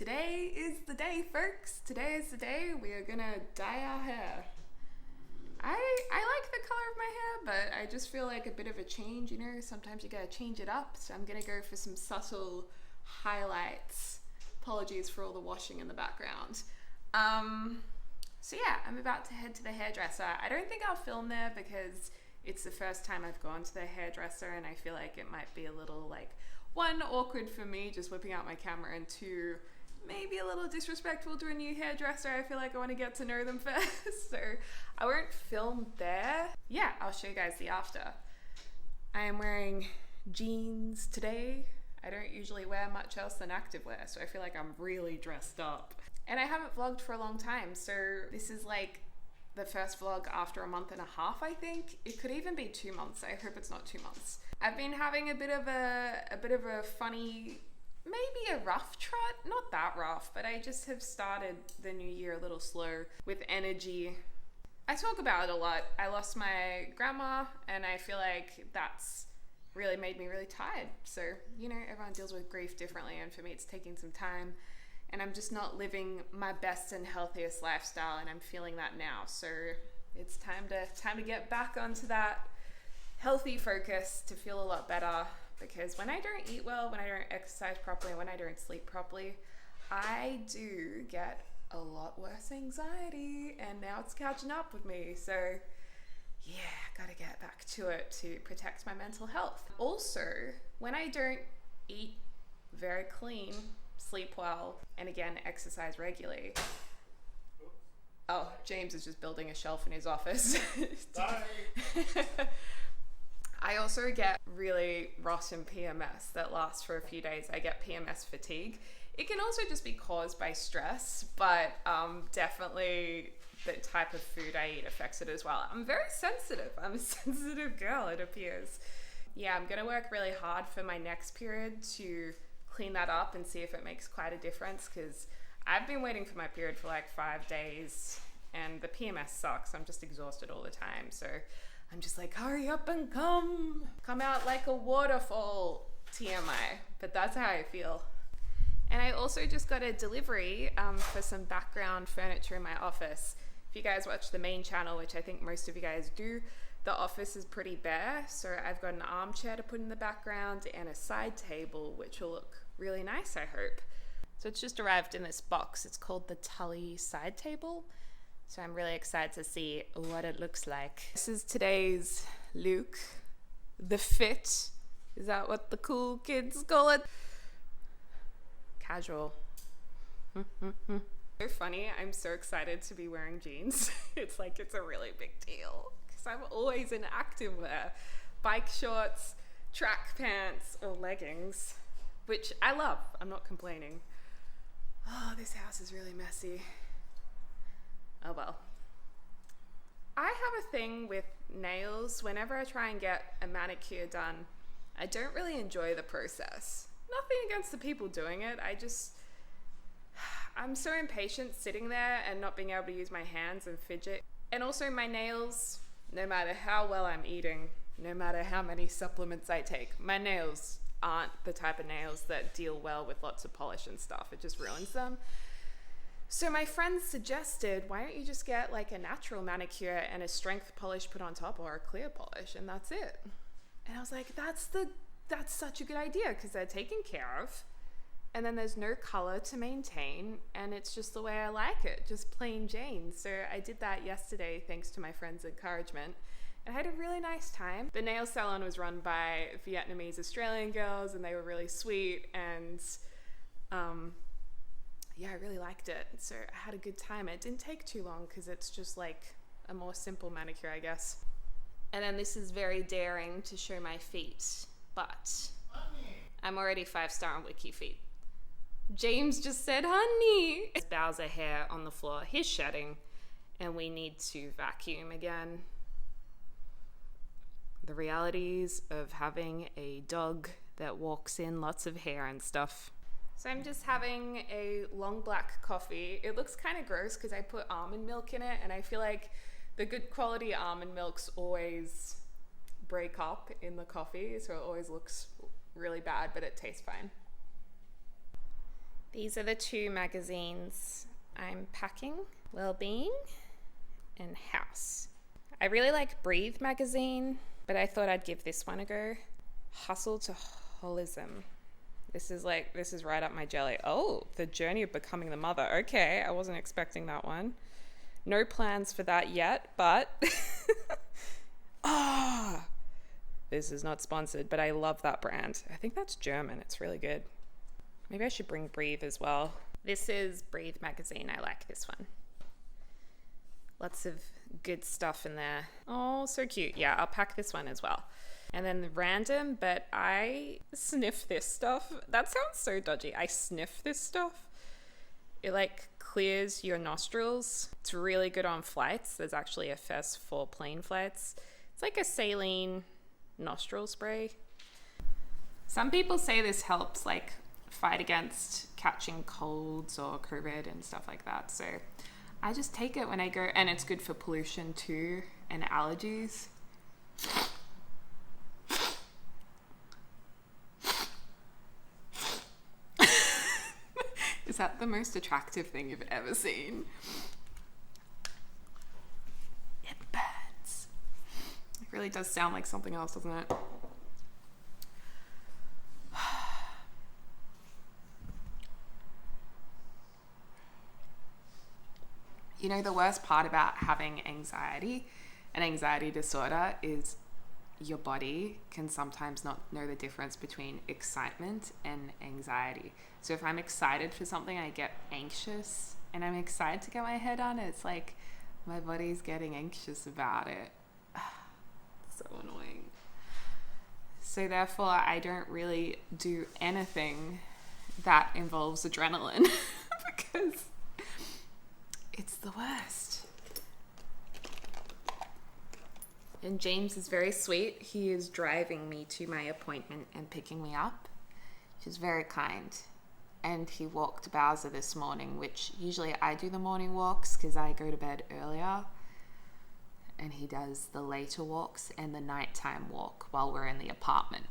Today is the day, folks. Today is the day we are gonna dye our hair. I like the color of my hair, but I just feel like a bit of a change, you know? Sometimes you gotta change it up, so I'm gonna go for some subtle highlights. Apologies for all the washing in the background. So yeah, I'm about to head to the hairdresser. I don't think I'll film there because it's the first time I've gone to the hairdresser and I feel like it might be a little like, one, awkward for me just whipping out my camera, and two, maybe a little disrespectful to a new hairdresser. I feel like I want to get to know them first, so I won't film there. Yeah, I'll show you guys the after. I am wearing jeans today. I don't usually wear much else than activewear, so I feel like I'm really dressed up. And I haven't vlogged for a long time, so this is like the first vlog after a month and a half, I think. It could even be 2 months. I hope it's not 2 months. I've been having a bit of a funny, maybe a rough trot, not that rough, but I just have started the new year a little slow with energy. I talk about it a lot. I lost my grandma and I feel like that's really made me really tired. So, you know, everyone deals with grief differently, and for me it's taking some time. And I'm just not living my best and healthiest lifestyle, and I'm feeling that now. So it's time to get back onto that healthy focus to feel a lot better, because when I don't eat well, when I don't exercise properly, when I don't sleep properly, I do get a lot worse anxiety, and now it's catching up with me. So yeah, gotta get back to it to protect my mental health. Also, when I don't eat very clean, sleep well, and again, exercise regularly. Oh, James is just building a shelf in his office. Bye. I also get really rotten PMS that lasts for a few days. I get PMS fatigue. It can also just be caused by stress, but definitely the type of food I eat affects it as well. I'm very sensitive. I'm a sensitive girl, it appears. Yeah, I'm gonna work really hard for my next period to clean that up and see if it makes quite a difference, because I've been waiting for my period for like 5 days and the PMS sucks. I'm just exhausted all the time, so I'm just like, hurry up and come out like a waterfall, TMI, but that's how I feel. And I also just got a delivery for some background furniture in my office. If you guys watch the main channel, which I think most of you guys do, the office is pretty bare, so I've got an armchair to put in the background and a side table, which will look really nice, I hope. So it's just arrived in this box. It's called the Tully side table. So I'm really excited to see what it looks like. This is today's look. The fit. Is that what the cool kids call it? Casual. So funny, I'm so excited to be wearing jeans. It's like it's a really big deal, because I'm always in activewear, bike shorts, track pants, or leggings, which I love. I'm not complaining. Oh, this house is really messy. Oh well. I have a thing with nails. Whenever I try and get a manicure done, I don't really enjoy the process. Nothing against the people doing it. I'm so impatient sitting there and not being able to use my hands and fidget. And also my nails, no matter how well I'm eating, no matter how many supplements I take, my nails aren't the type of nails that deal well with lots of polish and stuff. It just ruins them. So my friends suggested, why don't you just get like a natural manicure and a strength polish put on top, or a clear polish, and that's it. And I was like, that's such a good idea, because they're taken care of, and then there's no color to maintain, and it's just the way I like it, just plain Jane. So I did that yesterday thanks to my friends' encouragement, and I had a really nice time. The nail salon was run by Vietnamese Australian girls, and they were really sweet, and yeah, I really liked it. So I had a good time. It didn't take too long because it's just like a more simple manicure, I guess. And then this is very daring to show my feet, but I'm already 5-star on Wiki Feet. James just said, honey. There's Bowser hair on the floor. He's shedding, and we need to vacuum again. The realities of having a dog that walks in lots of hair and stuff. So I'm just having a long black coffee. It looks kind of gross because I put almond milk in it, and I feel like the good quality almond milks always break up in the coffee, so it always looks really bad, but it tastes fine. These are the two magazines I'm packing: Wellbeing and House. I really like Breathe magazine, but I thought I'd give this one a go. Hustle to Holism. This is right up my jelly. Oh, the journey of becoming the mother. Okay, I wasn't expecting that one. No plans for that yet, but this is not sponsored, but I love that brand. I think that's German. It's really good. Maybe I should bring Breathe as well. This is Breathe magazine. I like this one. Lots of good stuff in there. Oh, so cute. Yeah, I'll pack this one as well. And then the random, but I sniff this stuff. That sounds so dodgy. I sniff this stuff. It like clears your nostrils. It's really good on flights. There's actually a first for plane flights. It's like a saline nostril spray. Some people say this helps like fight against catching colds or COVID and stuff like that. So I just take it when I go, and it's good for pollution too and allergies. Is that the most attractive thing you've ever seen? It burns. It really does sound like something else, doesn't it? You know, the worst part about having anxiety, an anxiety disorder, is your body can sometimes not know the difference between excitement and anxiety. So if I'm excited for something, I get anxious, and I'm excited to get my hair done. It's like my body's getting anxious about it. So annoying. So therefore, I don't really do anything that involves adrenaline because it's the worst. And James is very sweet. He is driving me to my appointment and picking me up, which is very kind. And he walked Bowser this morning, which usually I do the morning walks because I go to bed earlier. And he does the later walks and the nighttime walk while we're in the apartment.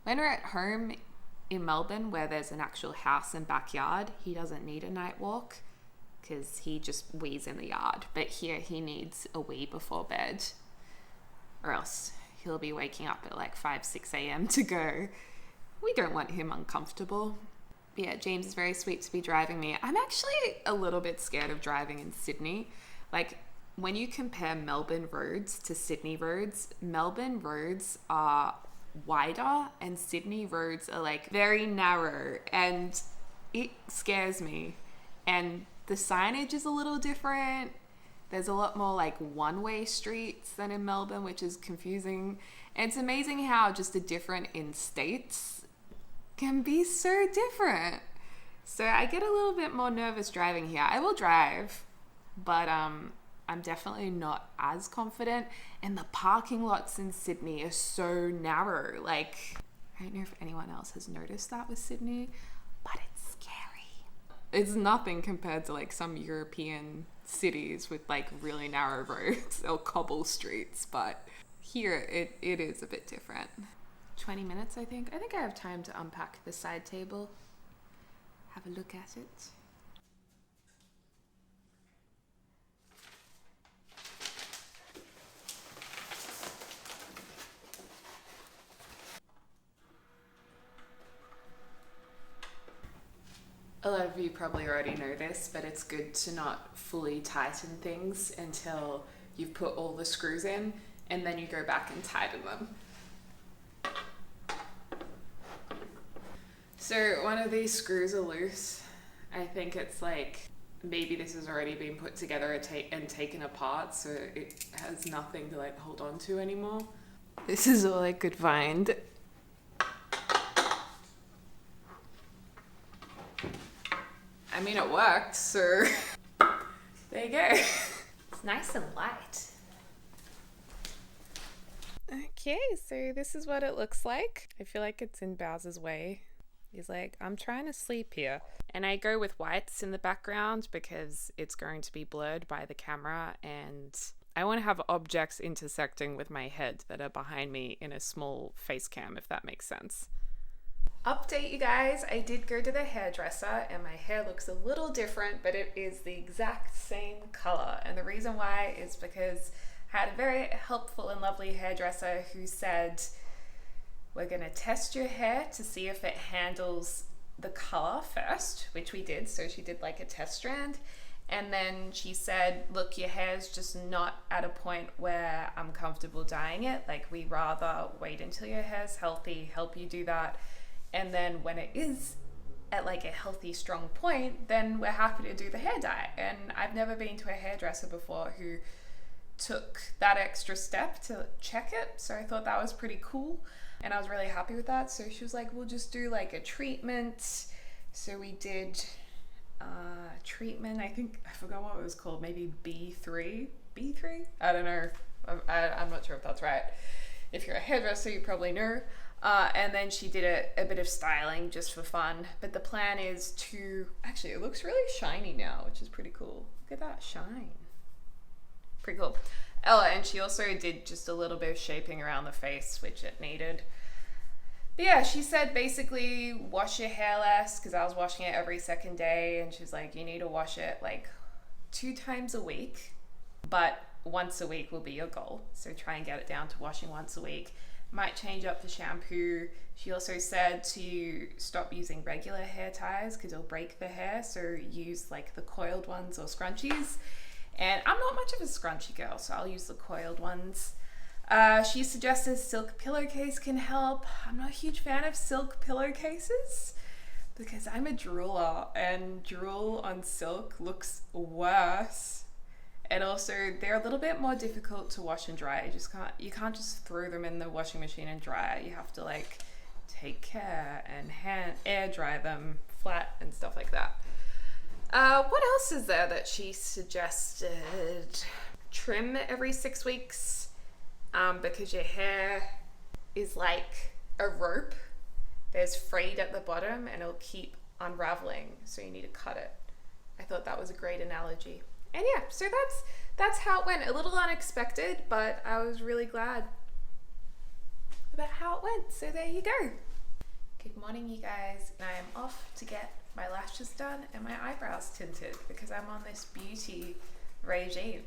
When we're at home in Melbourne, where there's an actual house and backyard, he doesn't need a night walk because he just wees in the yard. But here he needs a wee before bed, or else he'll be waking up at like 5-6 a.m. to go. We don't want him uncomfortable. But yeah, James is very sweet to be driving me. I'm actually a little bit scared of driving in Sydney. Like, when you compare Melbourne roads to Sydney roads, Melbourne roads are wider and Sydney roads are like very narrow, and it scares me. And the signage is a little different. There's a lot more like one-way streets than in Melbourne, which is confusing. And it's amazing how just the different in states can be so different. So I get a little bit more nervous driving here. I will drive, but I'm definitely not as confident. And the parking lots in Sydney are so narrow. Like, I don't know if anyone else has noticed that with Sydney, but it's scary. It's nothing compared to like some European cities with like really narrow roads or cobble streets, but here it is a bit different. 20 minutes, I think. I think I have time to unpack the side table, have a look at it. A lot of you probably already know this, but it's good to not fully tighten things until you've put all the screws in, and then you go back and tighten them. So one of these screws are loose. I think it's like, maybe this has already been put together and taken apart, so it has nothing to like hold on to anymore. This is all I could find. I mean, it worked, so there you go. It's nice and light. Okay, so this is what it looks like. I feel like it's in Bowser's way. He's like, I'm trying to sleep here. And I go with whites in the background because it's going to be blurred by the camera, and I want to have objects intersecting with my head that are behind me in a small face cam, if that makes sense. Update, you guys, I did go to the hairdresser and my hair looks a little different, but it is the exact same color. And the reason why is because I had a very helpful and lovely hairdresser who said, we're gonna test your hair to see if it handles the color first, which we did. So she did like a test strand. And then she said, look, your hair's just not at a point where I'm comfortable dyeing it. Like, we rather wait until your hair's healthy, help you do that. And then when it is at like a healthy, strong point, then we're happy to do the hair dye. And I've never been to a hairdresser before who took that extra step to check it. So I thought that was pretty cool. And I was really happy with that. So she was like, we'll just do like a treatment. So we did treatment. I think, I forgot what it was called. Maybe B3? I don't know. I'm not sure if that's right. If you're a hairdresser, you probably know. And then she did a bit of styling just for fun. But the plan is to, actually it looks really shiny now, which is pretty cool. Look at that shine. Pretty cool. Oh, and she also did just a little bit of shaping around the face, which it needed. But yeah, she said basically wash your hair less, because I was washing it every second day. And she's like, you need to wash it like 2 times a week, but once a week will be your goal. So try and get it down to washing once a week. Might change up the shampoo. She also said to stop using regular hair ties because it'll break the hair. So use like the coiled ones or scrunchies. And I'm not much of a scrunchy girl, so I'll use the coiled ones. She suggested silk pillowcase can help. I'm not a huge fan of silk pillowcases because I'm a drooler, and drool on silk looks worse. And also they're a little bit more difficult to wash and dry. You can't just throw them in the washing machine and dry. You have to like take care and air dry them flat and stuff like that. What else is there that she suggested? Trim every 6 weeks, because your hair is like a rope. There's frayed at the bottom and it'll keep unraveling, so you need to cut it. I thought that was a great analogy. And yeah, so that's how it went. A little unexpected, but I was really glad about how it went. So there you go. Good morning, you guys. I am off to get my lashes done and my eyebrows tinted because I'm on this beauty regime.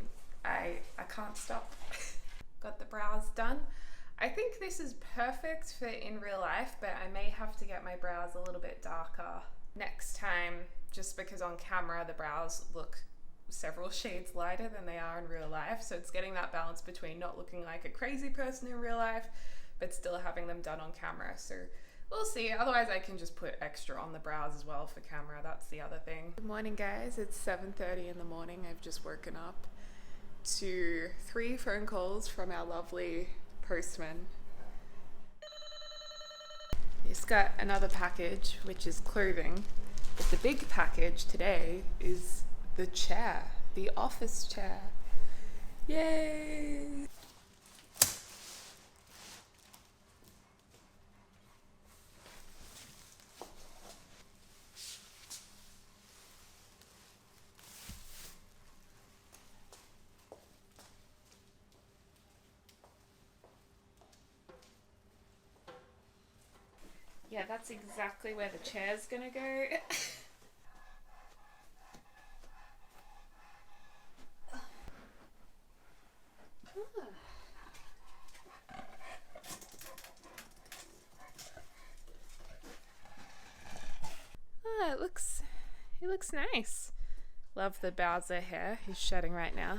I can't stop. Got the brows done. I think this is perfect for in real life, but I may have to get my brows a little bit darker next time, just because on camera the brows look several shades lighter than they are in real life. So it's getting that balance between not looking like a crazy person in real life, but still having them done on camera. So we'll see. Otherwise I can just put extra on the brows as well for camera. That's the other thing. Good morning, guys. It's 7:30 in the morning. I've just woken up to 3 phone calls from our lovely postman. He's got another package, which is clothing. But the big package today is the chair, the office chair. Yay! Yeah, that's exactly where the chair's gonna go. Oh, it looks nice. Love the Bowser hair he's shedding right now.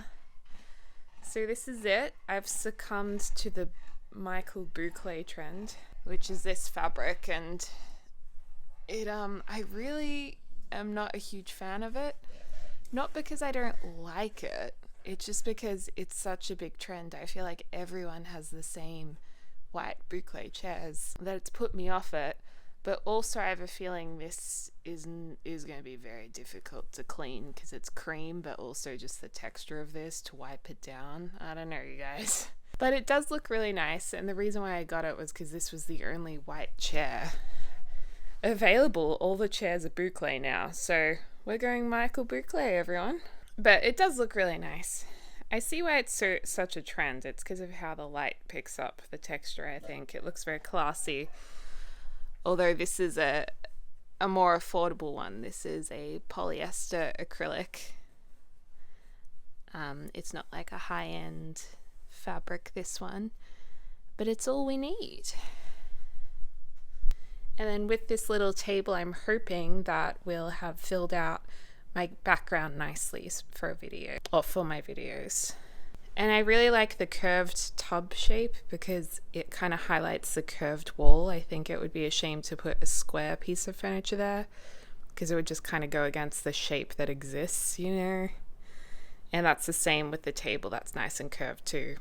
So this is it. I've succumbed to the Michael Bublé trend, which is this fabric, and it I really am not a huge fan of it. Not because I don't like it, it's just because it's such a big trend. I feel like everyone has the same white boucle chairs that it's put me off it. But also I have a feeling this is going to be very difficult to clean because it's cream, but also just the texture of this to wipe it down. I don't know, you guys. But it does look really nice, and the reason why I got it was because this was the only white chair available. All the chairs are boucle now, so we're going Michael Bublé, everyone. But it does look really nice. I see why it's such a trend. It's because of how the light picks up the texture, I think. It looks very classy. Although this is a more affordable one. This is a polyester acrylic. It's not like a high-end fabric, this one, but it's all we need. And then with this little table, I'm hoping that we'll have filled out my background nicely for a video, or for my videos. And I really like the curved tub shape because it kind of highlights the curved wall. I think it would be a shame to put a square piece of furniture there because it would just kind of go against the shape that exists, you know? And that's the same with the table. That's nice and curved too.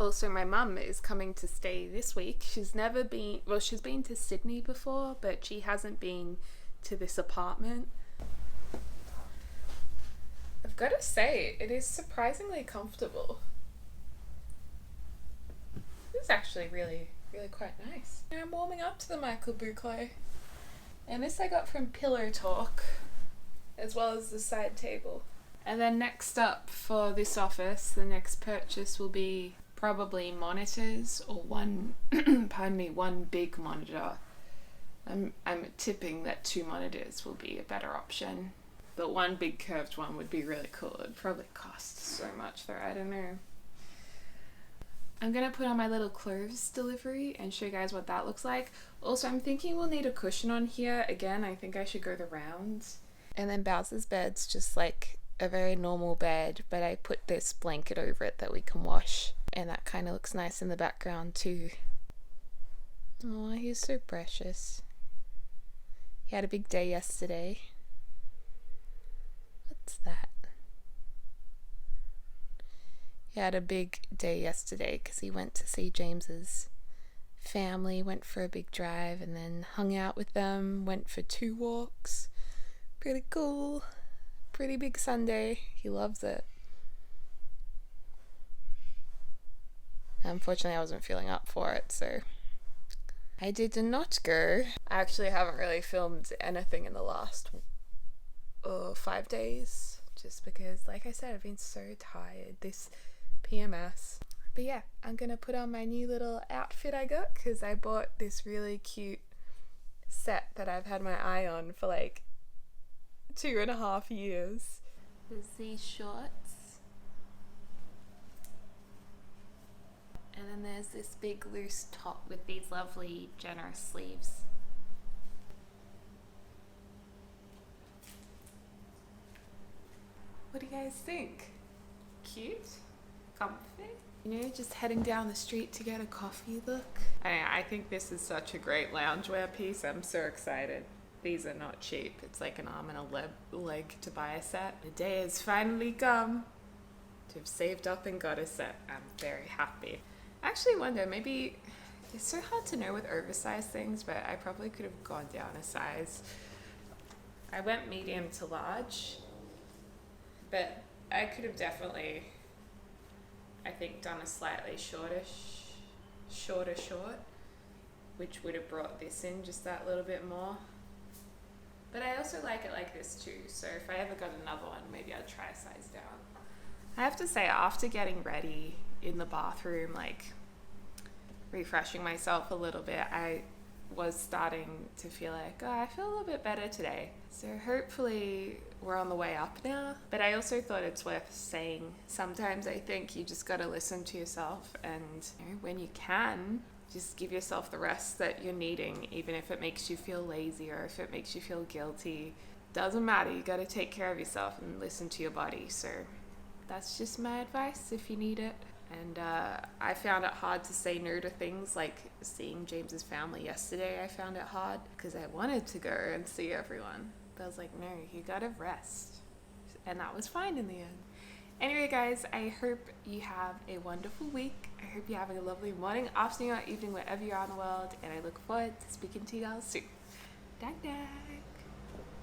Also, my mum is coming to stay this week. She's never been, well, she's been to Sydney before, but she hasn't been to this apartment. I've got to say, it is surprisingly comfortable. It's actually really quite nice. I'm warming up to the Michael Bublé. And this I got from Pillow Talk, as well as the side table. And then next up for this office, the next purchase will be probably monitors, or one, pardon me, one big monitor. I'm tipping that 2 monitors will be a better option. But one big curved one would be really cool. It'd probably cost so much though, I don't know. I'm gonna put on my little clothes delivery and show you guys what that looks like. Also, I'm thinking we'll need a cushion on here. Again, I think I should go the rounds. And then Bowser's bed's just like a very normal bed, but I put this blanket over it that we can wash. And that kind of looks nice in the background too. Oh, he's so precious. He had a big day yesterday. What's that? He had a big day yesterday because he went to see James's family, went for a big drive and then hung out with them, went for 2 walks. Pretty cool. Pretty big Sunday. He loves it. Unfortunately, I wasn't feeling up for it, so I did not go. I actually haven't really filmed anything in the last 5 days, just because, like I said, I've been so tired this PMS. But yeah, I'm gonna put on my new little outfit I got because I bought this really cute set that I've had my eye on for like 2.5 years. There's these shorts. And then there's this big loose top with these lovely generous sleeves. What do you guys think? Cute? Comfy? You know, just heading down the street to get a coffee look. I think this is such a great loungewear piece. I'm so excited. These are not cheap. It's like an arm and a leg to buy a set. The day has finally come to have saved up and got a set. I'm very happy. I actually wonder, maybe it's so hard to know with oversized things, but I probably could have gone down a size. I went medium to large, but I could have definitely, I think, done a slightly shorter short, which would have brought this in just that little bit more. But I also like it like this too, so if I ever got another one, maybe I'd try a size down. I have to say, after getting ready in the bathroom, like refreshing myself a little bit, I was starting to feel like, oh, I feel a little bit better today. So hopefully we're on the way up now. But I also thought it's worth saying, sometimes I think you just gotta listen to yourself, and you know, when you can, just give yourself the rest that you're needing, even if it makes you feel lazy or if it makes you feel guilty. Doesn't matter, you gotta take care of yourself and listen to your body. So that's just my advice if you need it. And I found it hard to say no to things like seeing James's family yesterday. I found it hard because I wanted to go and see everyone. But I was like, no, you gotta rest. And that was fine in the end. Anyway, guys, I hope you have a wonderful week. I hope you're having a lovely morning, afternoon, or evening, wherever you are in the world. And I look forward to speaking to you guys soon. Dag dag.